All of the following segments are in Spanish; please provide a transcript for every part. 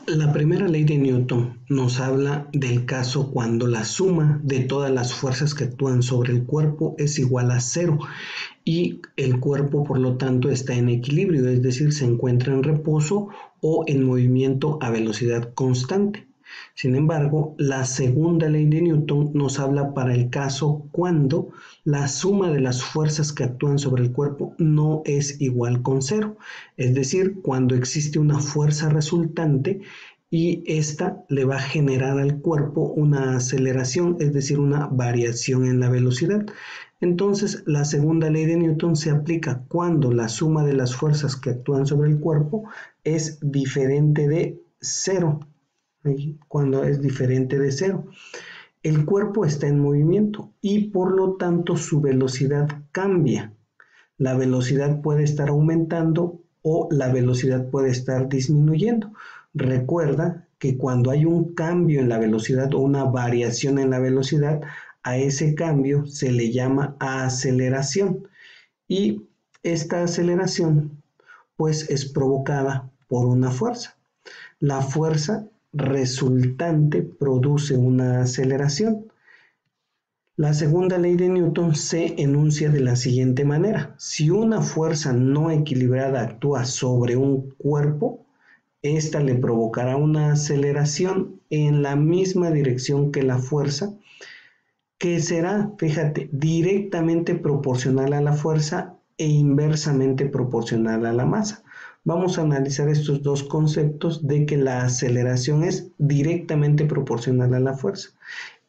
La primera ley de Newton nos habla del caso cuando la suma de todas las fuerzas que actúan sobre el cuerpo es igual a cero y el cuerpo por lo tanto está en equilibrio, es decir, se encuentra en reposo o en movimiento a velocidad constante. Sin embargo, la segunda ley de Newton nos habla para el caso cuando la suma de las fuerzas que actúan sobre el cuerpo no es igual con cero, es decir, cuando existe una fuerza resultante y esta le va a generar al cuerpo una aceleración, es decir, una variación en la velocidad. Entonces, la segunda ley de Newton se aplica cuando la suma de las fuerzas que actúan sobre el cuerpo es diferente de cero. Cuando es diferente de cero. El cuerpo está en movimiento y por lo tanto su velocidad cambia. La velocidad puede estar aumentando o la velocidad puede estar disminuyendo. Recuerda que cuando hay un cambio en la velocidad o una variación en la velocidad, a ese cambio se le llama aceleración. Y esta aceleración pues es provocada por una fuerza. La fuerza resultante produce una aceleración. La segunda ley de Newton se enuncia de la siguiente manera. Si una fuerza no equilibrada actúa sobre un cuerpo, esta le provocará una aceleración en la misma dirección que la fuerza, que será, fíjate, directamente proporcional a la fuerza e inversamente proporcional a la masa. Vamos a analizar estos dos conceptos de que la aceleración es directamente proporcional a la fuerza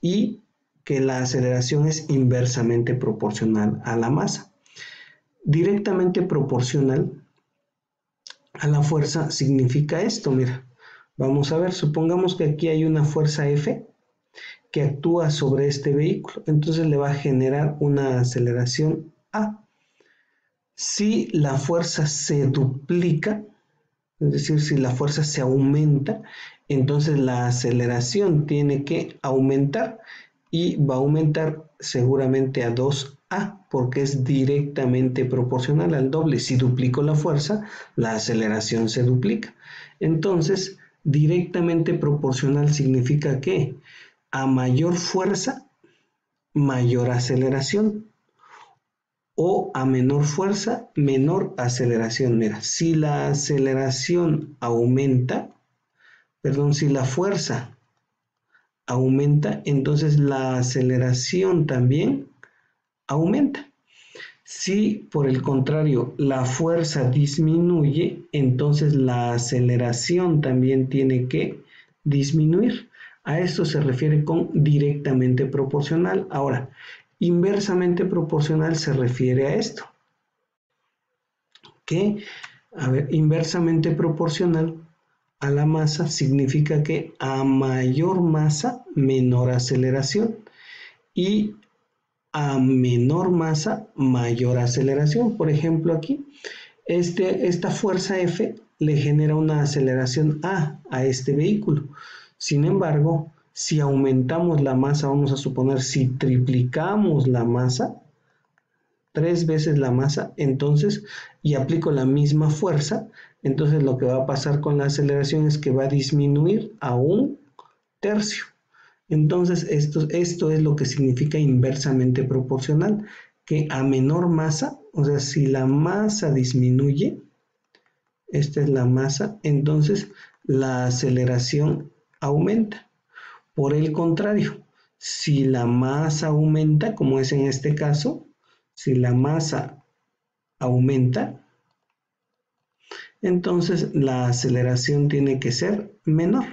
y que la aceleración es inversamente proporcional a la masa. Directamente proporcional a la fuerza significa esto, mira. Vamos a ver, supongamos que aquí hay una fuerza F que actúa sobre este vehículo, entonces le va a generar una aceleración A. Si la fuerza se duplica, es decir, si la fuerza se aumenta, entonces la aceleración tiene que aumentar y va a aumentar seguramente a 2A porque es directamente proporcional al doble. Si duplico la fuerza, la aceleración se duplica. Entonces, directamente proporcional significa que a mayor fuerza, mayor aceleración. O a menor fuerza, menor aceleración. Mira, si la aceleración aumenta, si la fuerza aumenta, entonces la aceleración también aumenta. Si por el contrario la fuerza disminuye, entonces la aceleración también tiene que disminuir. A esto se refiere con directamente proporcional. Ahora, inversamente proporcional se refiere a esto. Inversamente proporcional a la masa significa que a mayor masa, menor aceleración. Y a menor masa, mayor aceleración. Por ejemplo, aquí, esta fuerza F le genera una aceleración a este vehículo. Sin embargo, si aumentamos la masa, vamos a suponer, si triplicamos la masa, 3 veces la masa, entonces, y aplico la misma fuerza, entonces lo que va a pasar con la aceleración es que va a disminuir a 1/3. Entonces, esto es lo que significa inversamente proporcional, que a menor masa, o sea, si la masa disminuye, esta es la masa, entonces la aceleración aumenta. Por el contrario, si la masa aumenta, como es en este caso, si la masa aumenta, entonces la aceleración tiene que ser menor.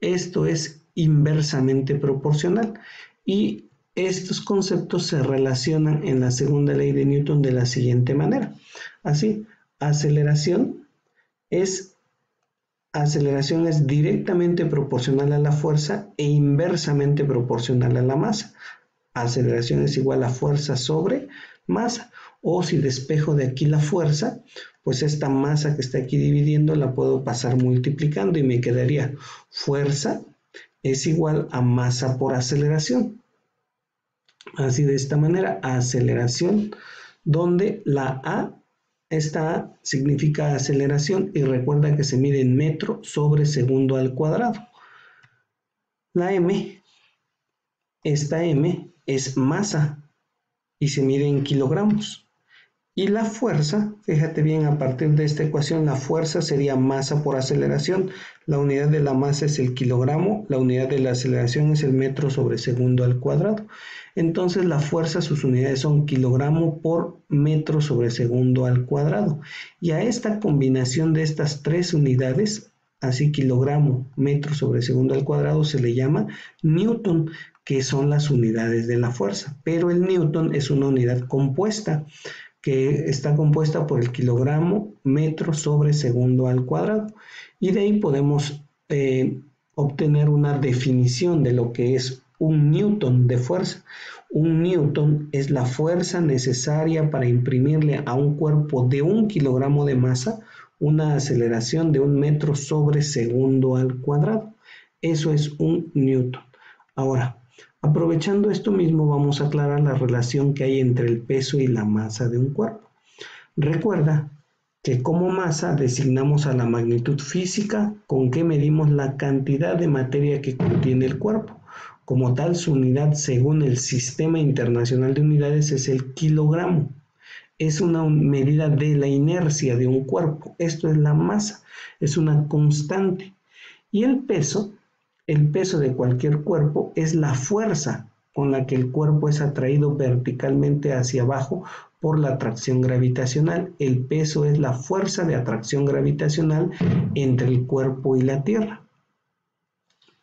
Esto es inversamente proporcional y estos conceptos se relacionan en la segunda ley de Newton de la siguiente manera. Así, aceleración es directamente proporcional a la fuerza e inversamente proporcional a la masa. Aceleración es igual a fuerza sobre masa. O si despejo de aquí la fuerza, pues esta masa que está aquí dividiendo la puedo pasar multiplicando y me quedaría fuerza es igual a masa por aceleración. Así de esta manera, aceleración, donde la A Esta significa aceleración y recuerda que se mide en metro sobre segundo al cuadrado. La m, esta m es masa y se mide en kilogramos. Y la fuerza, fíjate bien, a partir de esta ecuación, la fuerza sería masa por aceleración. La unidad de la masa es el kilogramo, la unidad de la aceleración es el metro sobre segundo al cuadrado. Entonces la fuerza, sus unidades son kilogramo por metro sobre segundo al cuadrado. Y a esta combinación de estas tres unidades, así kilogramo, metro sobre segundo al cuadrado, se le llama newton, que son las unidades de la fuerza. Pero el newton es una unidad compuesta, que está compuesta por el kilogramo metro sobre segundo al cuadrado. Y de ahí podemos obtener una definición de lo que es un newton de fuerza. Un newton es la fuerza necesaria para imprimirle a un cuerpo de 1 kilogramo de masa una aceleración de 1 metro sobre segundo al cuadrado. Eso es un newton. Ahora, aprovechando esto mismo, vamos a aclarar la relación que hay entre el peso y la masa de un cuerpo. Recuerda que como masa designamos a la magnitud física con que medimos la cantidad de materia que contiene el cuerpo. Como tal, su unidad según el Sistema Internacional de Unidades es el kilogramo. Es una medida de la inercia de un cuerpo. Esto es la masa, es una constante. Y el peso de cualquier cuerpo es la fuerza con la que el cuerpo es atraído verticalmente hacia abajo por la atracción gravitacional. El peso es la fuerza de atracción gravitacional entre el cuerpo y la Tierra.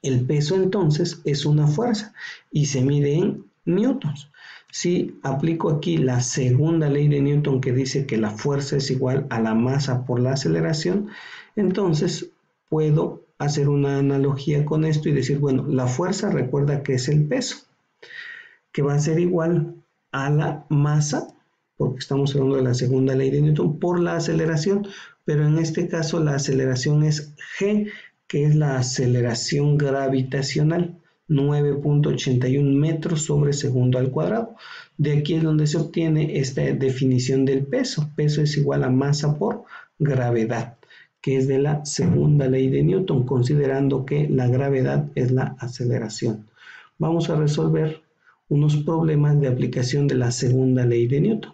El peso entonces es una fuerza y se mide en newtons. Si aplico aquí la segunda ley de Newton, que dice que la fuerza es igual a la masa por la aceleración, entonces puedo hacer una analogía con esto y decir, bueno, la fuerza, recuerda que es el peso, que va a ser igual a la masa, porque estamos hablando de la segunda ley de Newton, por la aceleración, pero en este caso la aceleración es g, que es la aceleración gravitacional, 9.81 metros sobre segundo al cuadrado. De aquí es donde se obtiene esta definición del peso. Peso es igual a masa por gravedad, que es de la segunda ley de Newton, considerando que la gravedad es la aceleración. Vamos a resolver unos problemas de aplicación de la segunda ley de Newton.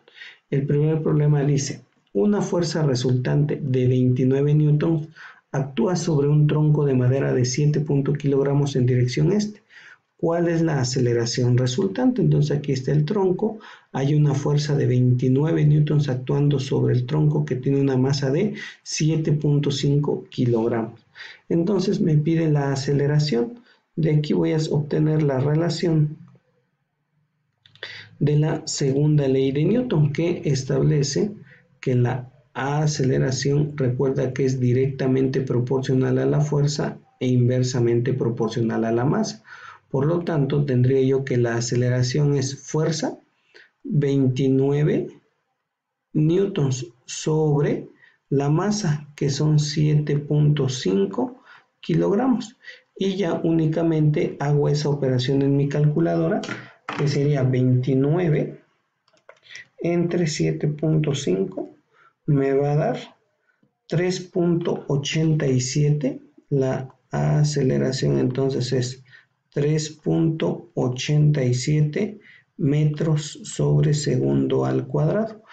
El primer problema dice, una fuerza resultante de 29 newtons actúa sobre un tronco de madera de 7 kilogramos en dirección este. ¿Cuál es la aceleración resultante? Entonces aquí está el tronco, hay una fuerza de 29 newtons actuando sobre el tronco que tiene una masa de 7.5 kilogramos. Entonces me pide la aceleración. De aquí voy a obtener la relación de la segunda ley de Newton, que establece que la aceleración, recuerda que es directamente proporcional a la fuerza e inversamente proporcional a la masa. Por lo tanto, tendría yo que la aceleración es fuerza 29 newtons sobre la masa, que son 7.5 kilogramos. Y ya únicamente hago esa operación en mi calculadora, que sería 29 entre 7.5, me va a dar 3.87. La aceleración entonces es 3.87 metros sobre segundo al cuadrado.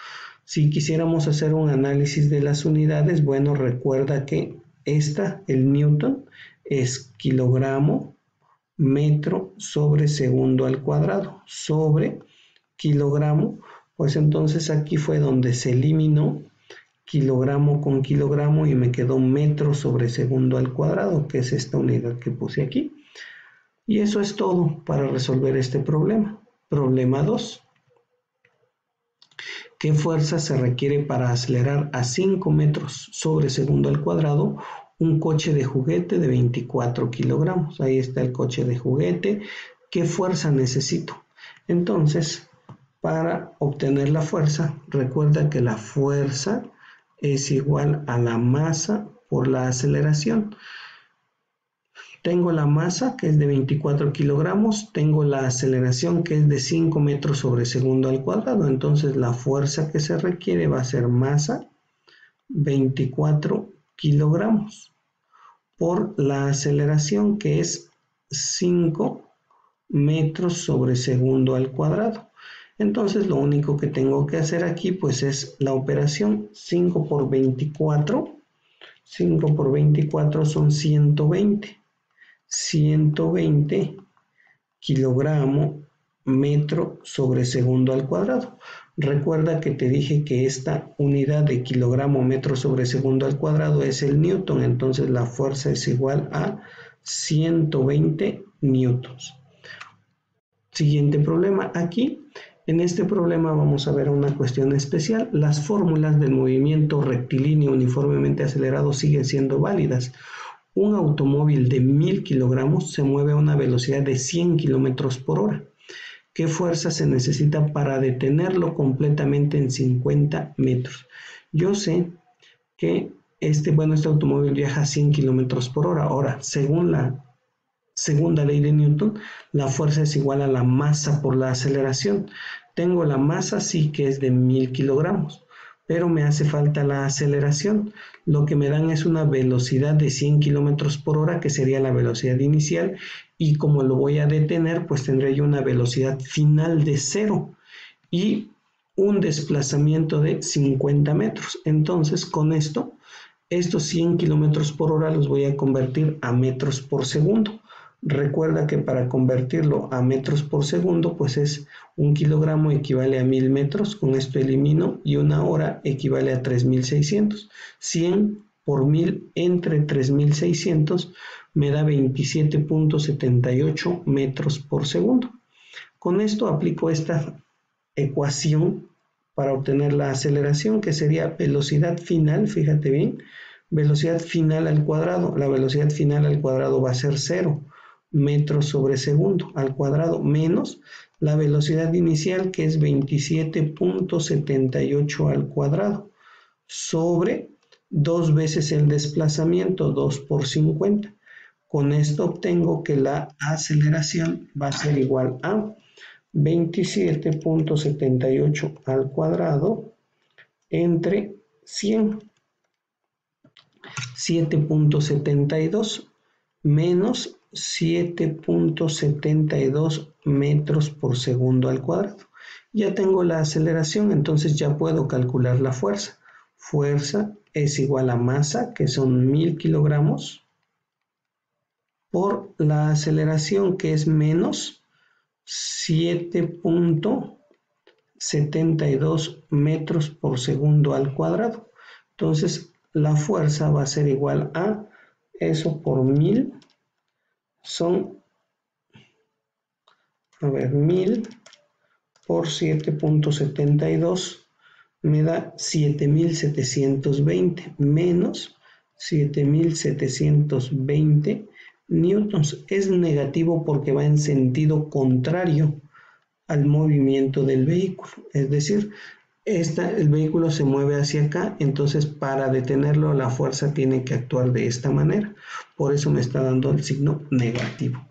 Si quisiéramos hacer un análisis de las unidades, bueno, recuerda que el newton, es kilogramo metro sobre segundo al cuadrado sobre kilogramo, pues entonces aquí fue donde se eliminó kilogramo con kilogramo y me quedó metro sobre segundo al cuadrado, que es esta unidad que puse aquí. Y eso es todo para resolver este problema. Problema 2. ¿Qué fuerza se requiere para acelerar a 5 metros sobre segundo al cuadrado un coche de juguete de 24 kilogramos? Ahí está el coche de juguete. ¿Qué fuerza necesito? Entonces, para obtener la fuerza, recuerda que la fuerza es igual a la masa por la aceleración. Tengo la masa, que es de 24 kilogramos, tengo la aceleración, que es de 5 metros sobre segundo al cuadrado. Entonces la fuerza que se requiere va a ser masa 24 kilogramos por la aceleración, que es 5 metros sobre segundo al cuadrado. Entonces lo único que tengo que hacer aquí pues es la operación 5 por 24. 5 por 24 son 120. 120 kilogramo metro sobre segundo al cuadrado. Recuerda que te dije que esta unidad de kilogramo metro sobre segundo al cuadrado es el newton, entonces la fuerza es igual a 120 newtons. Siguiente problema. Aquí, en este problema vamos a ver una cuestión especial. Las fórmulas del movimiento rectilíneo uniformemente acelerado siguen siendo válidas. Un automóvil de 1000 kilogramos se mueve a una velocidad de 100 kilómetros por hora. ¿Qué fuerza se necesita para detenerlo completamente en 50 metros? Yo sé que este automóvil viaja a 100 kilómetros por hora. Ahora, según la segunda ley de Newton, la fuerza es igual a la masa por la aceleración. Tengo la masa, sí, que es de 1000 kilogramos, pero me hace falta la aceleración. Lo que me dan es una velocidad de 100 kilómetros por hora, que sería la velocidad inicial, y como lo voy a detener, pues tendré yo una velocidad final de 0 y un desplazamiento de 50 metros. Entonces, con esto, estos 100 kilómetros por hora los voy a convertir a metros por segundo. Recuerda que para convertirlo a metros por segundo, pues es 1 kilogramo equivale a 1000 metros, con esto elimino, y una hora equivale a 3600. 100 por 1000 entre 3600 me da 27.78 metros por segundo. Con esto aplico esta ecuación para obtener la aceleración, que sería velocidad final, fíjate bien, velocidad final al cuadrado. La velocidad final al cuadrado va a ser 0 metros sobre segundo al cuadrado, menos la velocidad inicial, que es 27.78 al cuadrado, sobre 2 veces el desplazamiento, 2 por 50. Con esto obtengo que la aceleración va a ser igual a 27.78 al cuadrado entre 100. 7.72 menos 7.72 metros por segundo al cuadrado. Ya tengo la aceleración, entonces ya puedo calcular la fuerza. Fuerza es igual a masa, que son 1000 kilogramos, por la aceleración, que es menos 7.72 metros por segundo al cuadrado. Entonces la fuerza va a ser igual a eso por 1000, son, 1000 por 7.72 me da 7720 menos 7720 newtons. Es negativo porque va en sentido contrario al movimiento del vehículo, es decir, el vehículo se mueve hacia acá, entonces para detenerlo la fuerza tiene que actuar de esta manera, por eso me está dando el signo negativo.